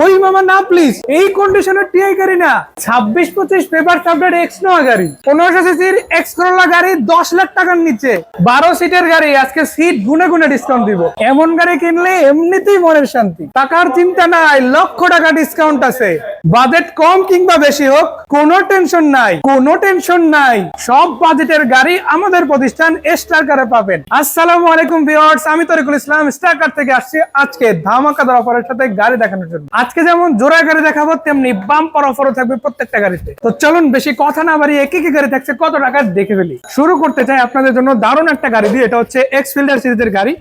ওই মামা না প্লিজ, এই কন্ডিশনের টিআই গাড়ি না, 26-25 পেপার আপডেট এক্স নোয়া গাড়ি, 1500 সিসির এক্স করোলা গাড়ি 10 লাখ টাকার নিচে, 12 সিটের গাড়ি, আজকে সিট গুনে গুনে ডিসকাউন্ট দিব। এমন গাড়ি কিনলে এমনিতেই মনের শান্তি, টাকার চিন্তা নাই, লক্ষ টাকা ডিসকাউন্ট আছে। বাজেট কম কিংবা বেশি হোক, কোনো টেনশন নাই, কোনো টেনশন নাই, সব বাজেটের গাড়ি আমাদের প্রতিষ্ঠান স্টার কারে পাবেন। আসসালামু আলাইকুম ভিউয়ার্স, আমি তরিকুল ইসলাম স্টার কার থেকে আসছি আজকে ধামাকাদার অফারের সাথে গাড়ি দেখানোর জন্য। আজকে যেমন জোড়া গাড়ি দেখাবো, তেমনি বাম্পার অফারও থাকবে প্রত্যেকটা গাড়িতে। তো চলুন বেশি কথা না বাড়িয়ে কি কি গাড়ি থাকছে কত টাকা দেখে ফেলি। শুরু করতে চাই আপনাদের জন্য দারুণ একটা গাড়ি দিয়ে। এটা হচ্ছে এক্স ফিল্ডার সিরিজের গাড়ি,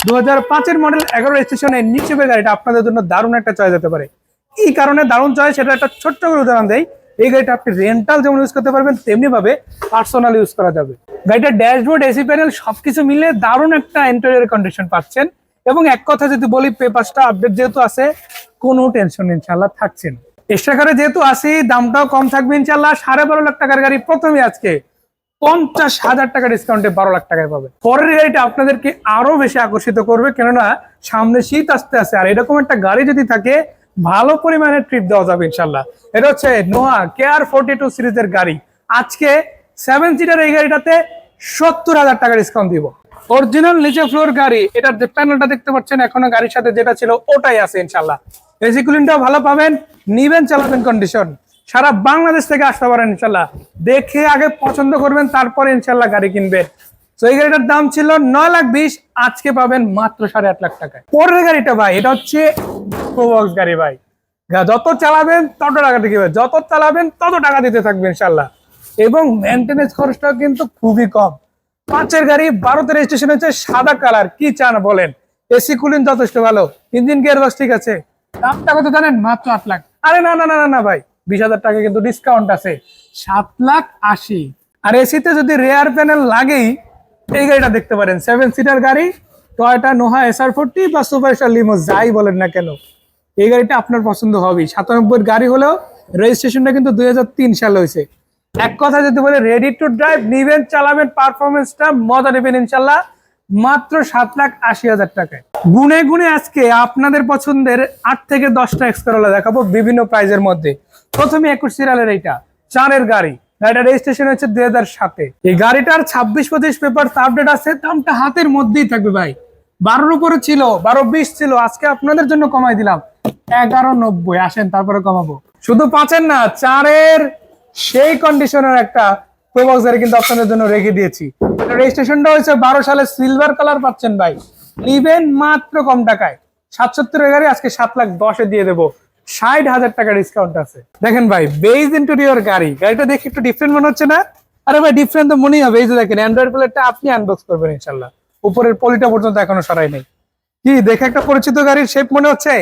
2005 মডেল, 11 রেজিস্ট্রেশনের নিচে গাড়িটা আপনাদের জন্য দারুণ একটা চয়েস হতে পারে। কি কারণে দারুণ চয়েস সেটা একটা ছোট্ট করে উদাহরণ দেই। এই গাড়িটা আপনি রেন্টাল যেমন ইউজ করতে পারবেন, তেমনি ভাবে পার্সোনাল ইউজ করা যাবে। গাড়িটার ড্যাশবোর্ড, এসি প্যানেল সবকিছু মিলে দারুণ একটা ইন্টেরিয়র কন্ডিশন পাচ্ছেন। এবং এক কথা যদি বলি, পেপারসটা আপডেট যেহেতু আছে, কোনো টেনশন ইনশাল্লাহ থাকছে না। এক্সট্রা কারে যেহেতু আসি, দামটাও কম থাকবে ইনশাল্লাহ। 12.5 লাখ টাকার গাড়ি প্রথমে আজকে 50,000 টাকা ডিসকাউন্টে 12 লাখ টাকায় পাবে। পরের গাড়িটা আপনাদেরকে আরো বেশি আকর্ষিত করবে, কেননা সামনে শীত আসতে আসে, আর এরকম একটা গাড়ি যদি থাকে ভালো পরিমাণে ট্রিপ দেওয়া যাবে ইনশাল্লাহ। এটা হচ্ছে নোহা KR42 সিরিজের গাড়ি। আজকে 7 সিটার এই গাড়িটাতে 70,000 টাকা ডিসকাউন্ট দিব। অরিজিনাল নিচে ফ্লোর গাড়ি, এটার যে প্যানেলটা দেখতে পাচ্ছেন এখনো গাড়ির সাথে যেটা ছিল ওটাই আছে ইনশাল্লাহ। এসি কুলিংটাও ভালো পাবেন, নিবেন চালাবেন কন্ডিশন। সারা বাংলাদেশ থেকে আসতে পারেন ইনশাল্লাহ। দেখে আগে পছন্দ করবেন, তারপরে ইনশাল্লাহ গাড়ি কিনবেন। তো এই গাড়িটার দাম ছিল 9,20,000, আজকে পাবেন মাত্র 8.5 লাখ টাকায়। পরের গাড়িটা ভাই, এটা হচ্ছে প্রোবক্স গাড়ি ভাই। যত চালাবেন তত টাকা দিতে, যত চালাবেন তত টাকা দিতে থাকবে ইনশাল্লাহ। এবং মেনটেনেন্স খরচটাও কিন্তু খুবই কম। 5 গাড়ি, 12তে রেজিস্ট্রেশন হচ্ছে, সাদা কালার, কি চান বলেন। এসি কুলিং যথেষ্ট ভালো, ইঞ্জিন গিয়ারবক্স ঠিক আছে। দামটা কত জানেন? মাত্র 8 লাখ। আরে না না না না ভাই, 20,000 টাকা কিন্তু ডিসকাউন্ট আছে, 7,80,000। আর এসিতে যদি রেয়ার প্যানেল লাগেই, এই গাড়িটা দেখতে পারেন। 7 সিটার গাড়ি, টয়োটা নোহা SR40 বা সুপারস্টার লিমো যাই বলেন না কেন, এই গাড়িটা আপনার পছন্দ হবেই। 97 গাড়ি হলেও রেজিস্ট্রেশনটা কিন্তু 2003 সালে হয়েছে। এক কথা যদি বলে, রেডি টু ড্রাইভ, নিবেন চালাবেন, পারফরমেন্সটা মজা নেবেন ইনশাল্লাহ, মাত্র 7,80,000 টাকায়। গুনে গুনে আজকে আপনাদের পছন্দের 8 থেকে 10টা এক্স করোলা দেখাবো বিভিন্ন প্রাইজের মধ্যে। প্রথমে 21 সিরিয়ালের এইটা 4 গাড়ি, গাড়িটা রেজিস্ট্রেশন হচ্ছে 2007-এ। এই গাড়িটার 26-25 পেপার আপডেট আছে, দামটা হাতের মধ্যেই থাকবে ভাই। 12-র উপরে ছিল, 12-20 ছিল, আজকে আপনাদের জন্য কমাই দিলাম 11,90। আসেন তারপরে কমাবো। শুধু 5-এর না, 4-এর সেই কন্ডিশনের একটা প্রোবক্স গাড়ি কিন্তু আপনাদের জন্য রেখে দিয়েছি। রেজিস্ট্রেশনটা হয়েছে 12 সালে, সিলভার কালার পাচ্ছেন ভাই, নিবেন মাত্র কম টাকায়। 77-এর গাড়ি আজকে 7,10,000-এ দিয়ে দেবো, 60,000 টাকা ডিসকাউন্ট আছে। দেখেন ভাই, বেজ ইন্টেরিয়র গাড়ি, গাড়িটা দেখে একটু ডিফারেন্ট মনে হচ্ছে না? আরে ভাই, ডিফারেন্ট তো মনেই হবে। এই যে দেখেন, অ্যান্ড্রয়েড প্লেটটা আপনি আনবক্স করবেন ইনশাল্লাহ, উপরের পলিটা পর্যন্ত এখনো সরাই নেই। কি দেখে একটা পরিচিত গাড়ির শেপ মনে হচ্ছে?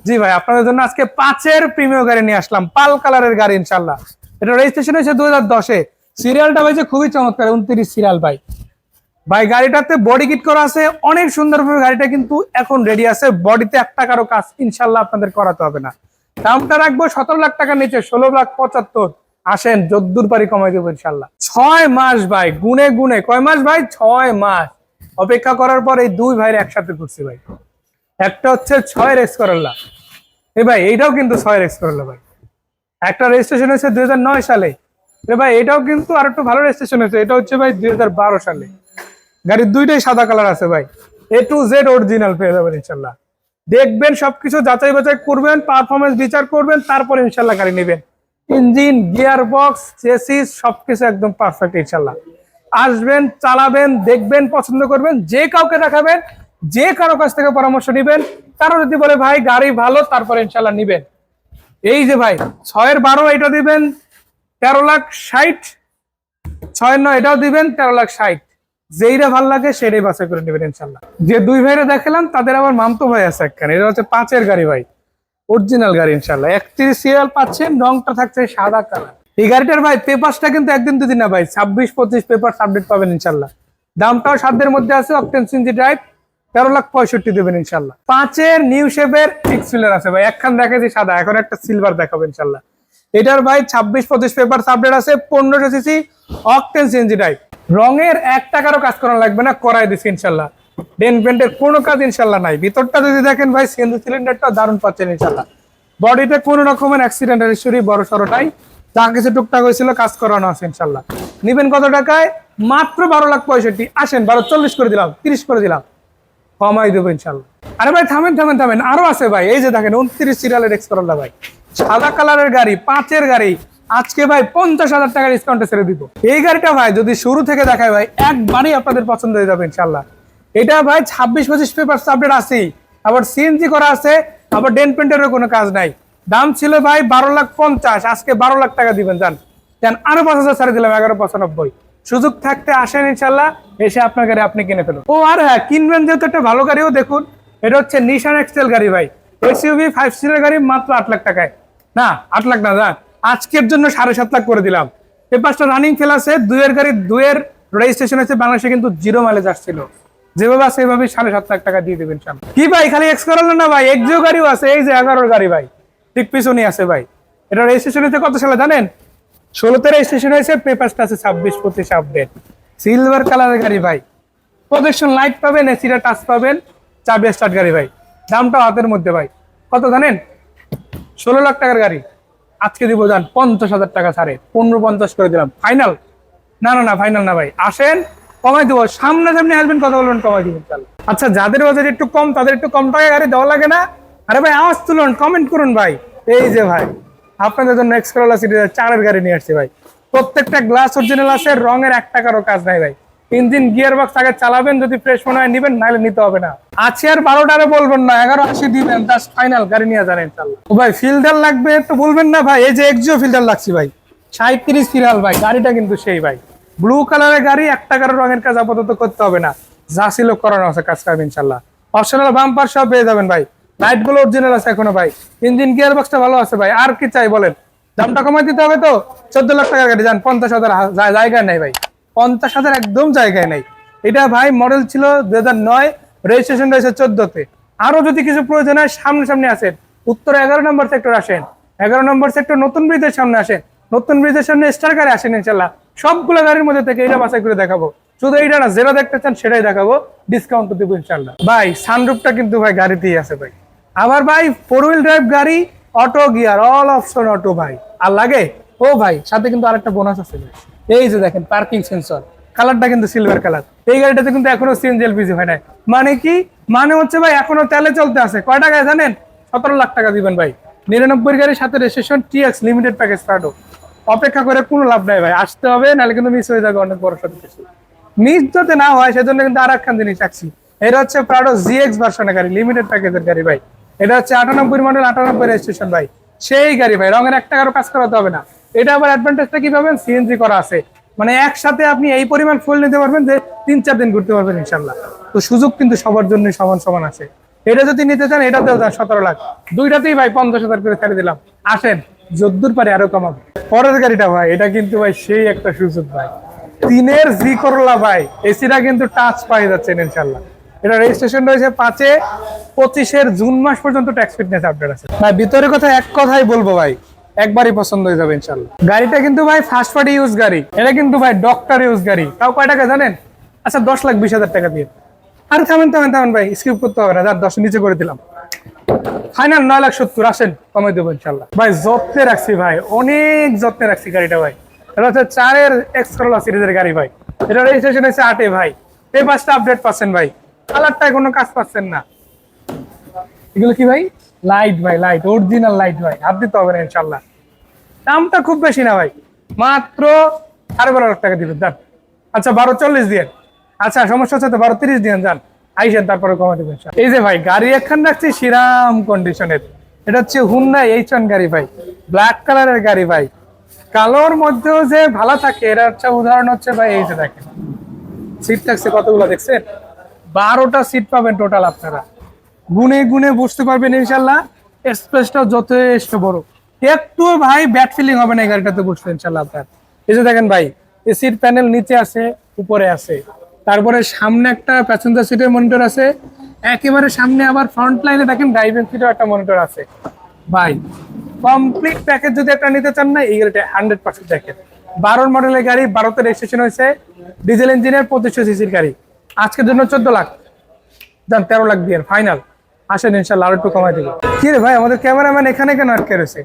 জি ভাই, আপনাদের জন্য আজকে 5-এর প্রিমিয়াম গাড়ি নিয়ে আসলাম, পাল কালারের গাড়ি ইনশাল্লাহ। এটা রেজিস্ট্রেশন হয়েছে 2010-এ, সিরিয়ালটা হয়েছে খুবই চমৎকার, 29 সিরিয়াল ভাই। ভাই গাড়িটাতে বডি কিট করা আছে অনেক সুন্দরভাবে, গাড়িটা কিন্তু এখন রেডি আছে। বডিতে 1 টাকারও কাজ ইনশাল্লাহ আপনাদের করাতে হবে না। দামটা রাখবো 17 লাখ টাকার নিচে, 16,75,000। আসেন, যদ্দুর পারি কমাই দেবো ইনশাল্লাহ। 6 মাস ভাই, গুনে গুনে কয় মাস ভাই, 6 মাস অপেক্ষা করার পর এই দুই ভাইয়ের একসাথে ঘুরছি ভাই। একটা হচ্ছে 6-এর এক্স করোলা, এ ভাই এইটাও কিন্তু 6-এর এক্স করোলা ভাই। একটা রেজিস্ট্রেশন হয়েছে 2009 সালে, ভাই এটাও কিন্তু আর একটু ভালো রেজিস্ট্রেশন হয়েছে, এটা হচ্ছে ভাই 2012 সালে। গাড়ির দুইটাই সাদা কালার আছে ভাই, A to Z অরিজিনাল পেয়ে যাবেন ইনশাল্লাহ। দেখবেন, সবকিছু যাচাই বাছাই করবেন, পারফরমেন্স বিচার করবেন, তারপর ইনশাল্লাহ গাড়ি নেবেন। ইঞ্জিন, গিয়ার বক্স, চেসিস সবকিছু একদম পারফেক্ট ইনশাল্লাহ। আসবেন, চালাবেন, দেখবেন, পছন্দ করবেন, যে কাউকে দেখাবেন, যে কারো কাছ থেকে পরামর্শ নিবেন। কারো যদি বলে ভাই গাড়ি ভালো, তারপর ইনশাল্লাহ নিবেন। এই যে ভাই 6-এর 12 এটা দিবেন 13,60,000, 6-এর 9 এটাও দিবেন 13,60,000। যেইটা ভালো লাগে সেটাই বাছাই করে নেবেন ইনশাল্লাহ। যে দুই ভাইরা দেখালাম তাদের আবার মামতো ভাই আছে একখানে, এটা হচ্ছে 5-এর গাড়ি ভাই, অরিজিনাল গাড়ি ইনশাল্লাহ। 31 সিরিয়াল পাচ্ছেন, রংটা থাকছে সাদা কালার। এই গাড়িটার ভাই পেপারসটা কিন্তু একদিন দুদিন না ভাই, 26-25 পেপার আপডেট পাবেন ইনশাল্লাহ। দামটাও সাধ্যের মধ্যে আছে, অকটেন সিএনজি ড্রাইভ, 13,65,000 দেবেন ইনশাল্লাহ। 5-এর নিউ শেপের এক্সফিলার আছে ভাই, একখান দেখাচ্ছি সাদা, এখন একটা সিলভার দেখাবো ইনশাল্লাহ। এটার ভাই 26-25 পেপার আপডেট আছে, 1500 সিসি, অকটেন সিএনজি ড্রাইভ। রঙের 1 টাকারও কাজ করা লাগবে না, করাই দিচ্ছি ইনশাল্লাহ। ডেন্ট পেন্টের কোনো কাজ ইনশাল্লাহ নাই। ভিতরটা যদি দেখেন ভাই, সিএনজি সিলিন্ডারটা দারুণ পাচ্ছেন ইনশাল্লাহ। বডিতে কোনো রকমের অ্যাক্সিডেন্ট হিস্টরি বড় সড়োটাই, যা কিছু টুকটাক হয়েছিল কাজ করানো আছে ইনশাল্লাহ। নিবেন কত টাকায়? মাত্র 12,65,000। আসেন 12,40 করে দিলাম, 30 করে দিলাম, কমাই দেবো ইনশাল্লাহ। আরে ভাই থামেন থামেন থামেন, আরো আছে ভাই। এই যে দেখেন 29 সিরিয়ালের এক্স করোলা ভাই, সাদা কালারের গাড়ি, 5-এর গাড়ি, আজকে ভাই 50,000 টাকা ডিসকাউন্টে ছেড়ে দিব। এই গাড়িটা ভাই যদি শুরু থেকে দেখায় ভাই একবারই আপনাদের পছন্দ হয়ে যাবে ইনশাল্লাহ। এটা ভাই 26-25 পেপার আপডেট আছেই, আবার সিএনজি করা আছে, আবার ডেন্ট পেন্টেরও কোনো কাজ নাই। দাম ছিল ভাই 12,50,000, আজকে 12 লাখ টাকা দিবেন। জান জান আরো 5,000 ছাড়ে দিলাম, 11,95। সুযোগ থাকতে আসেন ইনশাল্লাহ, এসে আপনার গাড়ি আপনি কিনে ফেলুন। ও আর হ্যাঁ, কিনবেন যেহেতু একটা ভালো গাড়িও দেখুন। এটা হচ্ছে নিশান এক্সেল গাড়ি ভাই, এসইউভি 5 সিটের গাড়ি, মাত্র 8 লাখ টাকায়। না 8 লাখ না, জান আজকের জন্য 7.5 লাখ করে দিলাম। পেপারটা রানিং ফেল আছে, 2-এর গাড়ি, 2-এর রেজিস্ট্রেশন আছে, বাংলাদেশে কিন্তু 0 মাইলেজ আসছিল। যেভাবে আছে সেভাবে 7.5 লাখ টাকা দিয়ে দেবেন ইনশাল্লাহ। কি ভাই খালি এক্স করোলা না ভাই, এক্সিও গাড়িও আছে, এই যে 11-এর গাড়ি ভাই, ঠিক পিছনেই আছে ভাই। এটা রেজিস্ট্রেশন হয়েছে কত সালে জানেন? 16-তে রেজিস্ট্রেশন হয়েছে, পেপারটা আছে 26-25 আপডেট, সিলভার কালারের গাড়ি ভাই। প্রজেকশন লাইট পাবেন, এসিটা টাচ পাবেন, চাবি স্টার্ট গাড়ি ভাই। দামটা হাতের মধ্যে ভাই, কত জানেন? 16 লাখ টাকার গাড়ি আজকে দিব জান 50,000 টাকা ছাড়ে, 15,50 করে দিলাম ফাইনাল। না না না ফাইনাল না ভাই, আসেন কমাই দেবো, সামনে সামনে আসবেন, কথা বলবেন, কমাই দিবেন। আচ্ছা যাদের বাজেট একটু কম, তাদের একটু কম টাকায় গাড়ি দেওয়া লাগে না? আরে ভাই আওয়াজ তুলুন, কমেন্ট করুন ভাই। এই যে ভাই আপনাদের জন্য এক্স করোলা সিরিজের 4-এর গাড়ি নিয়ে আসছি ভাই। প্রত্যেকটা গ্লাস অরিজিনাল আছে, রঙের 1 টাকারও কাজ নাই ভাই। ইঞ্জিন গিয়ার বক্স আগে চালাবেন, যদি ফ্রেশ মনে হয় নিবেন, নাহলে নিতে হবে না। আছে আর 12টারে বলবেন না, 1180 দিবেন, জাস্ট ফাইনাল গাড়ি নিয়ে যান ইনশাআল্লাহ। ও ভাই ফিল্টার লাগবে তো বলবেন না ভাই, এই যে এক্সিও ফিল্টার লাগছে ভাই, 37 সিরিয়াল ভাই, গাড়িটা কিন্তু সেই ভাই ব্লু কালারের গাড়ি, 1 টাকার রঙের কাজ আপাতত করতে হবে না, যা ছিল করানো আছে কাজ করবেন ইনশাআল্লাহ। অপশনাল বাম্পার সব পেয়ে যাবেন ভাই, লাইট গুলো অরিজিনাল আছে এখনো ভাই, ইঞ্জিন গিয়ার বক্সটা ভালো আছে ভাই। আর কি চাই বলেন? দামটা কমাই দিতে হবে তো, 14 লাখ টাকার গাড়ি, যান 50,000 জায়গা নেই ভাই, 50,000 একদম জায়গায় নেই। এটা ভাই মডেল ছিল 2009, রেজিস্ট্রেশন রয়েছে 14-তে। আরো যদি কিছু প্রয়োজন হয় সামনে সামনে আসেন, উত্তর 11 নম্বর সেক্টর আসেন, 11 নম্বর সেক্টর নতুন ব্রিজের সামনে আসেন, নতুন ব্রিজের সামনে স্টার কারে আসেন ইনশাল্লাহ। সবগুলো গাড়ির মধ্যে থেকে এটা বাছাই করে দেখাবো, শুধু এইটা না, যেটা দেখতে চান সেটাই দেখাবো, ডিসকাউন্ট দেবো ইনশাল্লাহ। ভাই সানরুফটা কিন্তু ভাই গাড়িতেই আছে ভাই। আবার ভাই 4 হুইল ড্রাইভ গাড়ি, auto gear, all option auto ভাই। আর লাগে ও ভাই, সাথে কিন্তু আরেকটা বোনাস আছে ভাই। এই যে দেখেন পার্কিং সেন্সর, কালারটা কিন্তু সিলভার কালার। এই গাড়িটাতে কিন্তু এখনো সিএনজি এলপিজি হয় নাই। মানে কি? মানে হচ্ছে ভাই এখনো তেলে চলতে আছে। কয় টাকায় জানেন? 17 লাখ টাকা দিবেন ভাই। 99 গাড়ির সাথে রেজিস্ট্রেশন, টিএক্স লিমিটেড প্যাকেজ পাঠো। অপেক্ষা করে কোনো লাভ নাই ভাই, আসতে হবে, নাহলে কিন্তু মিস হয়ে যাবে অনেক বড় সড় কিছু। মিস যাতে না হয় সেজন্য কিন্তু আর একখান জিনিস রাখছি। এটা হচ্ছে প্রাডো জিএক্স ভার্সনের গাড়ি, লিমিটেড প্যাকেজের গাড়ি ভাই। এটা হচ্ছে 98 মডেল, 98 রেজিস্ট্রেশন ভাই, সেই গাড়ি ভাই, রঙের 1 টাকারও কাজ করাতে হবে না। এটা আবার অ্যাডভান্টেজটা কি পাবেন? সিএনজি করা আছে, মানে একসাথে আপনি এই পরিমাণ ফুল নিতে পারবেন যে 3-4 দিন ঘুরতে পারবেন ইনশাল্লাহ। তো সুযোগ কিন্তু সবার জন্য সমান সমান আছে। এটা যদি নিতে চান এটাতেও যান 17 লাখ, দুইটাতেই ভাই 50,000 করে ছেড়ে দিলাম। আসেন যদ্দূর পারে আরো কমাবো। পরের গাড়িটা ভাই, এটা কিন্তু ভাই সেই একটা সুযোগ ভাই, 3-এর জি করলা ভাই, এসিটা কিন্তু টাচ পাই যাচ্ছেন ইনশাল্লাহ। এটা রেজিস্ট্রেশন রয়েছে 5-এ, 25-এর জুন মাস পর্যন্ত ট্যাক্স ফিটনেস আপডেট আছে ভাই। ভিতরের কথা এক কথাই বলবো ভাই, একবারই পছন্দ হয়ে যাবে ইনশাল্লাহ। গাড়িটা কিন্তু ভাই ফার্স্ট পার্টি ইউজ গাড়ি, এটা কিন্তু ভাই ডক্টর ইউজ গাড়ি। তাও কয় টাকা জানেন? আচ্ছা 10,20,000 টাকা দিয়ে। আরে থামেন থামেন থামেন ভাই, স্কিপ করতে হবে না, যার 10 নিচে করে দিলাম, ফাইনাল 9,70,000। আসেন কমাই দেবো ইনশাল্লাহ ভাই। যত্নে রাখছি ভাই, অনেক যত্নে রাখছি গাড়িটা ভাই। এটা হচ্ছে 4-এর এক্স করোলা সিরিজের গাড়ি ভাই। এটা রেজিস্ট্রেশন হয়েছে 8-এ ভাই, পেপারটা আপডেট পাচ্ছেন ভাই, কালারটায় কোনো কাজ পাচ্ছেন না। এগুলো কি ভাই? লাইট ভাই, লাইট অরিজিনাল লাইট ভাই, হাত দিতে হবে না ইনশাল্লাহ। দামটা খুব বেশি না ভাই, মাত্র 12.5 লাখ টাকা দিবেন যান। আচ্ছা 12,40 দিয়ে, আচ্ছা সমস্যা হচ্ছে তো 12,30 দিয়ে যান, আইসেন তারপরে কমা দিবেন। এই যে ভাই গাড়ি একখান রাখছি শ্রীরাম কন্ডিশনের, এটা হচ্ছে হুন্ডাই H1 গাড়ি ভাই, ব্ল্যাক কালারের গাড়ি ভাই, কালোর মধ্যেও যে ভালো থাকে, এটা হচ্ছে উদাহরণ হচ্ছে ভাই, এই যে দেখেন সিট থাকছে কতগুলো দেখছেন, 12টা সিট পাবেন টোটাল। আপনারা গুনে গুনে বুঝতে পারবেন ইনশাল্লাহ। স্পেসটাও যথেষ্ট বড়, একটু ভাই ব্যাড ফিলিং হবে না এই গাড়িটাতে বসলে ইনশাল্লাহ আপনার। এই যে দেখেন ভাই, এসির প্যানেল নিচে আছে, উপরে আছে, তারপরে সামনে একটা প্যাসেঞ্জার সিটের মনিটর আছে, একেবারে সামনে আবার ফ্রন্ট লাইনে দেখেন ড্রাইভিং সিটেও একটা মনিটর আছে ভাই। কমপ্লিট প্যাকেজ যদি একটা নিতে চান না, এই গাড়িটা 100% দেখেন। 12 মডেলের গাড়ি, 12-তে রেজিস্ট্রেশন হয়েছে, ডিজেল ইঞ্জিনের 2500 সিসির গাড়ি। আজকের জন্য 14 লাখ, যান 13 লাখ দিয়ে ফাইনাল। আসেন ইনশাল্লাহ আরো একটু কমাই দেবো। কি রে ভাই আমাদের ক্যামেরাম্যান এখানে কেন আটকে রয়েছে?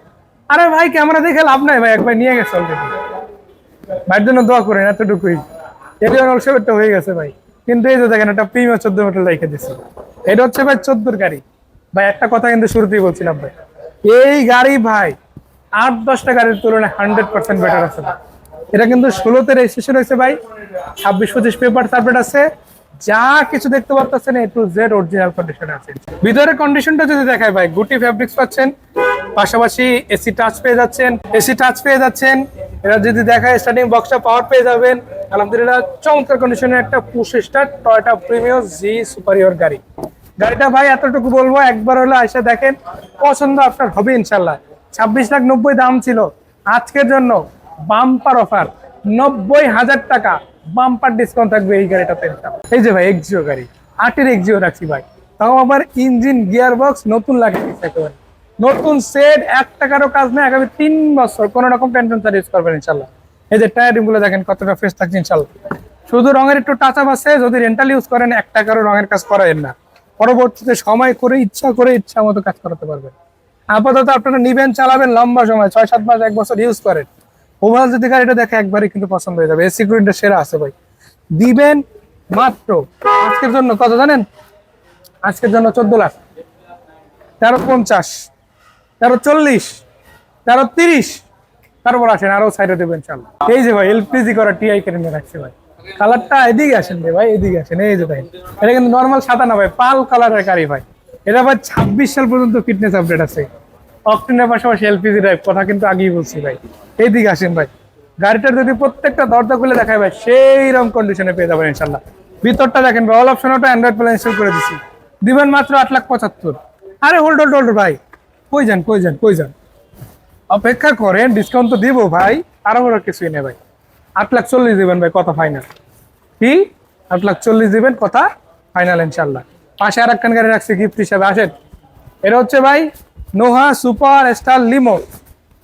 আরে ভাই ক্যামেরা দেখে লাভ নাই ভাই, একবার নিয়ে গেছে অলরেডি। ভাইয়ের জন্য দোয়া করেন, এতটুকুই। এলিয়ন অলসেবেরটা হয়ে গেছে ভাই, কিন্তু এই যে দেখেন একটা প্রিমিয়ার 14 মডেল রেখে দিচ্ছে। এটা হচ্ছে ভাই 14 গাড়ি ভাই। একটা কথা কিন্তু শুরুতেই বলছিলাম ভাই, এই গাড়ি ভাই 8-10টা গাড়ির তুলনায় 100% বেটার আছে ভাই। এটা কিন্তু 16তে রেজিস্ট্রেশন হয়েছে ভাই, 26-25 পেপার সার্ভেট আছে, যা কিছু দেখতে পাচ্ছেন A to Z original condition আছে। ভিতরের কন্ডিশনটা যদি দেখায় ভাই, গুটি ফেব্রিক্স পাচ্ছেন, পাশাপাশি এসি টাচ পেয়ে যাচ্ছেন। এটা যদি দেখায় স্টার্টিং বক্সটা পাওয়ার পেয়ে যাবেন। আলহামদুলিল্লাহ চমৎকার কন্ডিশনের একটা পুশ স্টার্ট টয়োটা প্রিমিয়ার জি সুপারিয়র গাড়ি। গাড়িটা ভাই এতটুকু বলবো, একবার হলে এসে দেখেন, পছন্দ আপনার হবে ইনশাল্লাহ। 26,90,000 দাম ছিল, আজকের জন্য বাম্পার অফার 90,000 টাকা বাম্পার ডিসকাউন্ট থাকবে এই গাড়িটাতে। এই যে ভাই এক্সিও গাড়ি, 8-এর এক্সিও রাখছি ভাই, তাও আবার ইঞ্জিন গিয়ার বক্স নতুন লাগে একেবারে নতুন সেট, 1 টাকারও কাজ নেই, আগামী 3 বছর কোনো রকম টেনশন ছাড়া ইউজ করবেন ইনশাল্লাহ। এই যে টায়ার গুলো দেখেন কতটা ফ্রেশ থাকছে ইনশাল্লাহ। শুধু রঙের একটু টাচ আপ আছে, যদি রেন্টাল ইউজ করেন 1 টাকারও রঙের কাজ করাবেন না, পরবর্তীতে সময় করে ইচ্ছা মতো কাজ করাতে পারবেন। আপাতত আপনারা নিবেন, চালাবেন লম্বা সময়, 6-7 মাস 1 বছর ইউজ করেন, ওভারঅল যদি গাড়িটা দেখে একবারই কিন্তু পছন্দ হয়ে যাবে। এই সিকিউরিটিটা সেরা আছে ভাই। দিবেন মাত্র আজকের জন্য কত জানেন? আজকের জন্য 14 লাখ, 13,50, 13,40, 13,30, তারপর আসেন আরো সাইডে দেবেন ইনশাআল্লাহ। এই যে ভাই এলপিজি করা টিআই কেনে রাখছে ভাই, কালারটা এদিকে আসেন রে ভাই, এদিকে আসেন। এই যে ভাই এটা কিন্তু নর্মাল সাদা না ভাই, পাল কালারের গাড়ি ভাই। এটা ভাই 26 সাল পর্যন্ত ফিটনেস আপডেট আছে, অকটেনের পাশাপাশি এলপিজি ড্রাইভ, কথা কিন্তু আগেই বলছি ভাই। এইদিকে আসেন ভাই, গাড়িটার যদি প্রত্যেকটা দরজা খুলে দেখায় ভাই, সেই রকম কন্ডিশনে পেয়ে যাবেন ইনশাল্লাহ। ভিতরটা দেখেন ভাই, all option auto Android play install করে দিচ্ছি, দিবেন মাত্র 8,75,000। আরে হোল্ড ভাই, কই যান, অপেক্ষা করেন, ডিসকাউন্ট তো দিব ভাই, আরো বড় কিছুই নেই ভাই। 8,40,000 দিবেন ভাই, কথা ফাইনাল। কি 8,40,000 দিবেন, কথা ফাইনাল ইনশাল্লাহ। পাশে আর একটা গাড়ি রাখছি গিফট হিসাবে, আসেন। এটা হচ্ছে ভাই নোহা সুপার স্টার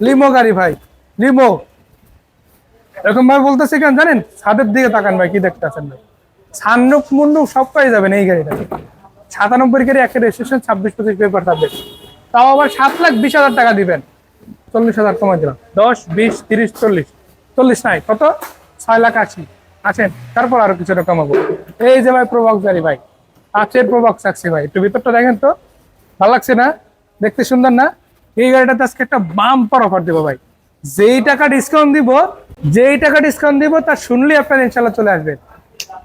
লিমো গাড়ি ভাই, লিমো। এরকম ভাবে বলতেছে কেন জানেন? ছাদের দিকে তাকান ভাই, কি দেখতে আছেন ভাই, সানরুফ মুন্ডু সব পেয়ে যাবেন এই গাড়িটা। 97 গাড়ি, একটা রেজিস্ট্রেশন, 26-25 পেপার সাবজেক্ট, তাও আবার 7,20,000 টাকা দিবেন। 40,000 কমাই দিলাম, 10, 20, 30, 40 নাই কত, 6,80,000। আছেন, তারপর আরো কিছুটা কমাবো। এই যে ভাই প্রোবক্স গাড়ি ভাই, কাচের প্রোবক্স রাখছি ভাই, একটু ভিতরটা দেখেন তো, ভালো লাগছে না? দেখতে সুন্দর না? এই গাড়িটাতে আজকে একটা বাম্পার অফার দেবো ভাই। যেই টাকা ডিসকাউন্ট দিব তার শুনলেই আপনার ইনশাল্লাহ চলে আসবেন।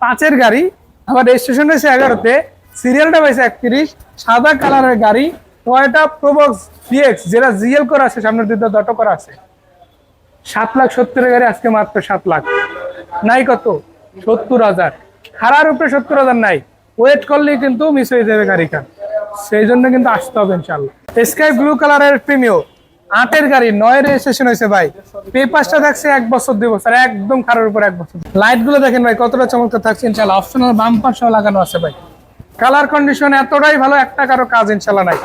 5-এর গাড়ি, আমার রেজিস্ট্রেশন হয়েছে 11-তে, সিরিয়ালটা পাইছে 31, সাদা কালারের গাড়ি, টয়োটা প্রোবক্স ডিএক্স, যেটা জিএল করা আছে, সামনের দিকটা দটো করা আছে। 7,70,000 গাড়ি আজকে মাত্র 7 লাখ। নাই কত, 70,000। হারার উপরে 70,000 নাই, ওয়েট করলেই কিন্তু মিস হয়ে যাবে গাড়িটা, সেই জন্য কিন্তু আসতে হবে ইনশাল্লাহ। স্কাই ব্লু কালারের প্রিমিও, 8-এর গাড়ি, 9-এর রেজিস্ট্রেশন হয়েছে ভাই, পেপারসটা থাকছে 1 বছর 2 বছর, একদম খারার উপর 1 বছর। লাইট গুলো দেখেন ভাই কতটা চমৎকার থাকছে ইনশাল্লাহ, অপশনাল বাম্পার সহ লাগানো আছে ভাই। কালার কন্ডিশন এতটাই ভালো, 1 টাকারও কাজ ইনশাল্লাহ নাই।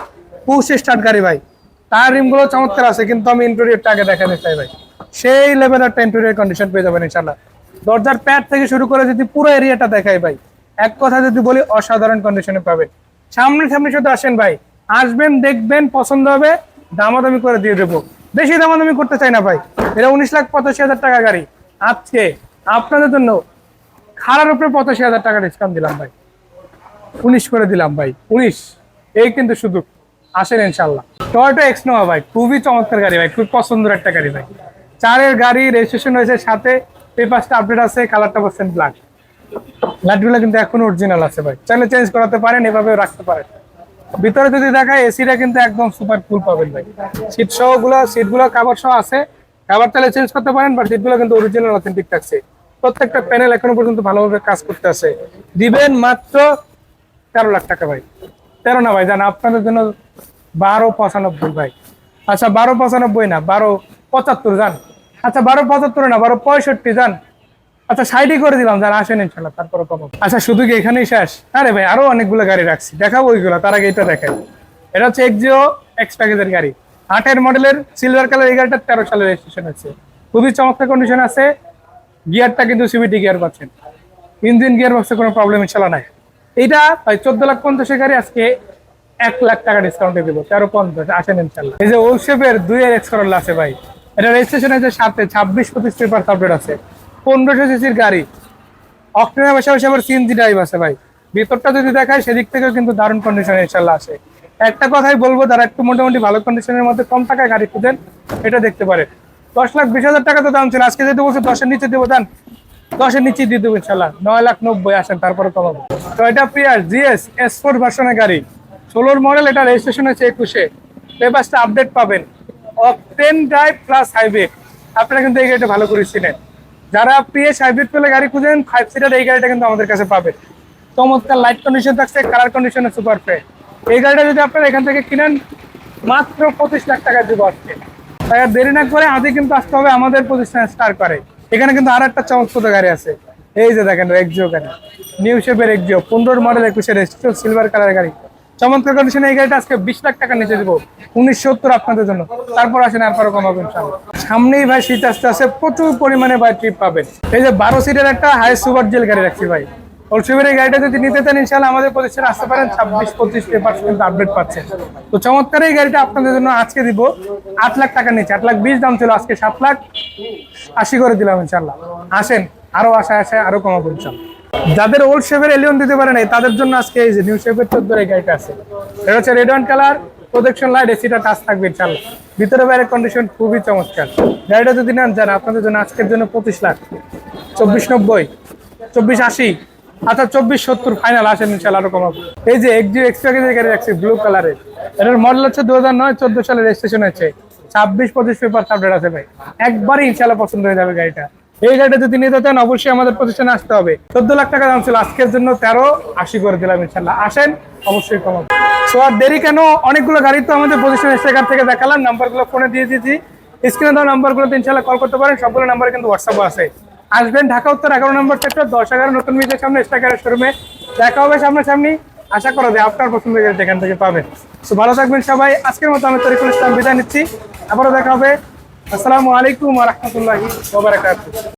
পুশ স্টার্ট গাড়ি ভাই, টায়ার রিম গুলো চমৎকার আছে, কিন্তু আমি ইন্টেরিয়রটা আগে দেখাতে চাই ভাই। সেই লেভেলের একটা ইন্টেরিয়র কন্ডিশন পেয়ে যাবেন ইনশাল্লাহ। দরজার প্যাড থেকে শুরু করে যদি পুরো এরিয়াটা দেখাই ভাই, এক কথা যদি বলি অসাধারণ কন্ডিশনে পাবেন। সামনে শুধু আসেন ভাই, আসবেন, দেখবেন, পছন্দ হবে, দামাদামি করে দিয়ে দেবো। বেশি দামাদামি করতে চাই না ভাই, এটা 19,85,000 টাকা গাড়ি, আজকে আপনাদের জন্য খারার উপরে 85,000 টাকা ডিসকাউন্ট দিলাম ভাই, 19 করে দিলাম ভাই, 19। এই কিন্তু শুধু আসেন ইনশাল্লাহ। টয়োটা এক্স নোভা ভাই, খুবই চমৎকার গাড়ি ভাই, খুব পছন্দের একটা গাড়ি ভাই। 4-এর গাড়ি, রেজিস্ট্রেশন হয়েছে, সাথে পেপারসটা আপডেট আছে, কালারটা পাচ্ছেন ব্ল্যাক। লাইটগুলো কিন্তু এখন অরিজিনাল আছে ভাই, চাইলে চেঞ্জ করাতে পারেন, এভাবে রাখতে পারেন। ভিতরে যদি দেখায়, এসিটা কিন্তু একদম সুপার কুল পাবেন ভাই। সিটগুলো কাভার সহ আছে, কাভার চাইলে চেঞ্জ করতে পারেন, বাট সিটগুলো কিন্তু অরিজিনাল অথেন্টিক থাকছে। প্রত্যেকটা প্যানেল এখনো পর্যন্ত ভালোভাবে কাজ করতে আছে। দিবেন মাত্র 13 লাখ টাকা ভাই, 13 না ভাই, জান আপনাদের জন্য 12,95 ভাই। আচ্ছা 12,95 না, 12,75 যান। আচ্ছা 12,75 না, 12,65 যান। আচ্ছা 60 করে দিলাম, যান আসেন ইনশাল্লাহ, তারপরে কমাবো। আচ্ছা শুধু কি এখানেই শেষ? আরে ভাই আরো অনেকগুলো গাড়ি রাখছি, দেখাবো ওইগুলো, তার আগে এটা দেখাই। এটা হচ্ছে এক্সিও এক্স প্যাকেজের গাড়ি, 8-এর মডেলের, সিলভার কালার। এই গাড়িটা 13 সালের রেজিস্ট্রেশন আছে, খুবই চমৎকার কন্ডিশন আছে। গিয়ারটা কিন্তু সিভিটি গিয়ার পাচ্ছেন, ইঞ্জিন গিয়ার বক্সে কোনো প্রবলেম ইনশাল্লাহ নাই। এইটা ভাই 14,50,000 গাড়ি, আজকে 1 লাখ টাকা ডিসকাউন্টে দিব, 1350 আসেন ইনশাল্লাহ। এই যে ওল্ড শেপের 2 এর এক্স করোলা আছে ভাই, এটা রেজিস্ট্রেশন আছে সাথে 26-25 পেপার আপডেট আছে, 1500 সিসির গাড়ি, অক্টেনের পাশাপাশি আবার সিএনজি ড্রাইভ আছে ভাই। ভিতরটা যদি দেখায় সেদিক থেকেও কিন্তু দারুণ কন্ডিশনে ইনশাল্লাহ আছে। একটা কথাই বলবো, যারা একটু মোটামুটি ভালো কন্ডিশনের মধ্যে কম টাকায় গাড়ি খুঁজেন এটা দেখতে পারে। 10,20,000 টাকা তো দাম ছিল, আজকে যেহেতু বলছে 10-এর নিচে দেবো, দেন 10-এর নিচে দিয়ে দেবো ইনশাল্লাহ। 9,90,000 আসেন, তারপরে কমাবো। তো এটা প্রিয়াস জিএস S4 ভার্সনের গাড়ি, 16 মডেল, এটা রেজিস্ট্রেশন হচ্ছে 21-এ, পেপারসটা আপডেট পাবেন, অকটেন ড্রাইভ প্লাস হাইব্রিড। আপনারা কিন্তু এই গাড়িটা ভালো করে চিনেন, যারা পিএস হাইব্রিড পেলে গাড়ি খুঁজেন 5 সিটার, এই গাড়িটা কিন্তু আমাদের কাছে পাবেন। চমৎকার লাইট কন্ডিশন থাকছে, কালার কন্ডিশনে সুপার ফ্রেশ। এই গাড়িটা যদি আপনারা এখান থেকে কিনেন মাত্র 25 লাখ টাকা দিব আজকে। তাই আর দেরি না করে আজই কিন্তু আসতে হবে আমাদের প্রতিষ্ঠানে স্টার করে। এখানে কিন্তু আর একটা চমৎকার গাড়ি আছে, এই যে দেখেন এক্সিও গাড়ি, নিউ শেপের এক্সিও, 15 মডেল 21-এর রেজিস্ট্রেশন, সিলভার কালার গাড়ি, চমৎকার কন্ডিশনে। এই গাড়িটা আজকে 20 লাখ টাকা নিচে দিব, 1970 আপনাদের জন্য। তারপর আসেন আর পরে কমাবেন ইনশাআল্লাহ। সামনেই ভাই শীত আসতে আসে, প্রচুর পরিমাণে ভাই ট্রিপ পাবেন। এই যে 12 সিটের একটা হাই সুপার জেল গাড়ি রাখছি ভাই, ওলসেবের এই গাড়িটা যদি নিতে চান ইনশাআল্লাহ আমাদের প্রতিষ্ঠানে আসতে পারেন, 26-25 পেপার কিন্তু আপডেট পাচ্ছেন। তো চমৎকার এই গাড়িটা আপনাদের জন্য আজকে দিব 8 লাখ টাকার নিচে, 8,20,000 দাম ছিল, আজকে 7,80,000 করে দিলাম ইনশাআল্লাহ। আসেন, আরো আশায় আরো কমাবো ইনশাআল্লাহ। যাদের ওল্ড শেপের এলিয়ন দিতে পারে না তাদের জন্য আজকে এই যে নিউ শেপের 14 এই গাড়িটা আছে, এটা হচ্ছে red one colour, protection light, এসিটা টাচ থাকবে ইনশাআল্লাহ, ভিতরে বাইরে কন্ডিশন খুবই চমৎকার। গাড়িটা যদি নেন যান আপনাদের জন্য আজকের জন্য 25 লাখ, 24,90, 24,80, আচ্ছা 24,70 ফাইনাল। আসেন ইনশাআল্লাহ আরো কমাবো। এই যে এক্সিও এক্সট্রা গাড়ি রাখছি ব্লু কালারের, এটার মডেল হচ্ছে 2009-14 সালে রেজিস্ট্রেশন হয়েছে, 26-25 পেপার আপডেট আছে ভাই, একবারই ইনশাআল্লাহ পছন্দ হয়ে যাবে গাড়িটা। এই গাড়িটা যদি নিতে চান অবশ্যই আমাদের প্রতিষ্ঠানে আসতে হবে। 14 লাখ টাকা দাম ছিল, আজকের জন্য 13,80 করে দিলাম ইনশাআল্লাহ। আসেন, অবশ্যই কমাবো। সো আর দেরি কেন, অনেকগুলো গাড়ি তো আমাদের প্রতিষ্ঠানের স্টিকার থেকে দেখালাম, নাম্বারগুলো ফোনে দিয়ে দিয়েছি, স্ক্রিনে দেওয়া নাম্বারগুলোতে ইনশাআল্লাহ কল করতে পারেন, সবগুলো নাম্বার কিন্তু হোয়াটসঅ্যাপও আছে। আসবেন ঢাকা উত্তর 11 নম্বর সেক্টর 10-11 নতুন ব্রিজের সামনে স্টিকারের শোরুমে, দেখা হবে সামনাসামনি। আশা করা যায় আপনার পছন্দের গাড়ি এখান থেকে পাবেন। তো ভালো থাকবেন সবাই, আজকের মতো আমি তরিকুল ইসলাম বিদায় নিচ্ছি, আবারও দেখা হবে। আসসালামু আলাইকুম ওয়া রাহমাতুল্লাহি ওয়া বারাকাতুহু।